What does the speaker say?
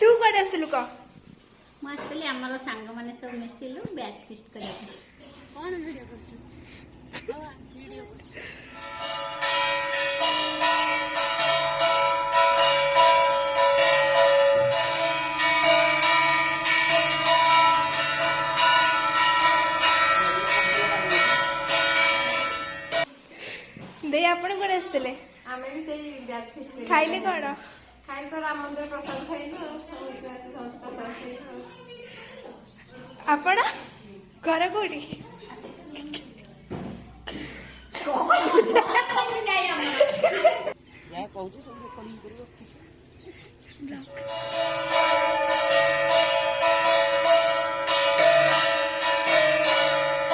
तू कड़े आसलु कह मुझे आमर सांग मैंने सब मिसिलु बैच फिस्ट करने कौन वीडियो कर दे आपण कोण असतले आमे भी सही बैच फिस्ट खाइले कोण खाई तो राम मंदिर प्रसाद खाइलु समस्त प्रसाद खाइलु आपण घर कोडी